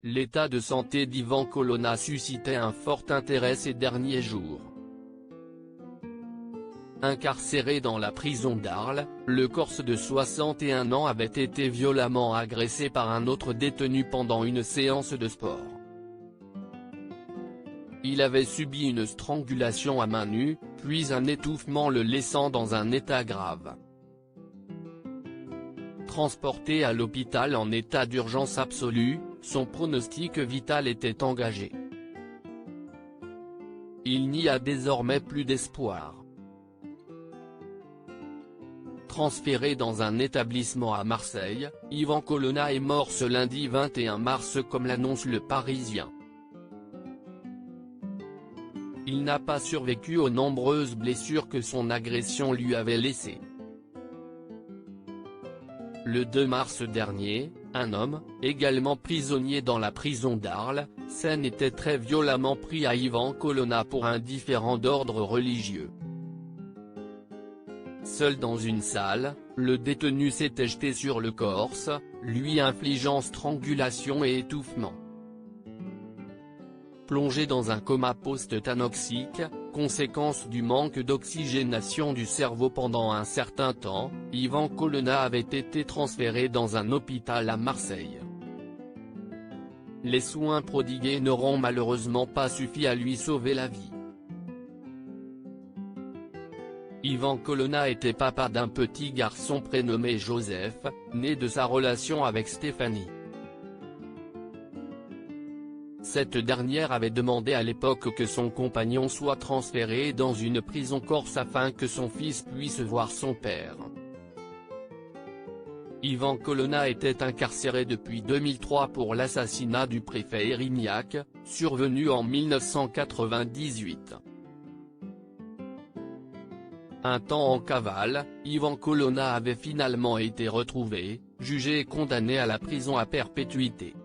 l'état de santé d'Ivan Colonna suscitait un fort intérêt ces derniers jours. Incarcéré dans la prison d'Arles, le Corse de 61 ans avait été violemment agressé par un autre détenu pendant une séance de sport. Il avait subi une strangulation à main nue, puis un étouffement le laissant dans un état grave. Transporté à l'hôpital en état d'urgence absolue, son pronostic vital était engagé. Il n'y a désormais plus d'espoir. Transféré dans un établissement à Marseille, Ivan Colonna est mort ce lundi 21 mars comme l'annonce Le Parisien. Il n'a pas survécu aux nombreuses blessures que son agression lui avait laissées. Le 2 mars dernier, un homme, également prisonnier dans la prison d'Arles, s'en était très violemment pris à Ivan Colonna pour un différend d'ordre religieux. Seul dans une salle, le détenu s'était jeté sur le Corse, lui infligeant strangulation et étouffement. Plongé dans un coma post-anoxique, conséquence du manque d'oxygénation du cerveau pendant un certain temps, Ivan Colonna avait été transféré dans un hôpital à Marseille. Les soins prodigués n'auront malheureusement pas suffi à lui sauver la vie. Ivan Colonna était papa d'un petit garçon prénommé Joseph, né de sa relation avec Stéphanie. Cette dernière avait demandé à l'époque que son compagnon soit transféré dans une prison corse afin que son fils puisse voir son père. Ivan Colonna était incarcéré depuis 2003 pour l'assassinat du préfet Erignac, survenu en 1998. Un temps en cavale, Ivan Colonna avait finalement été retrouvé, jugé et condamné à la prison à perpétuité.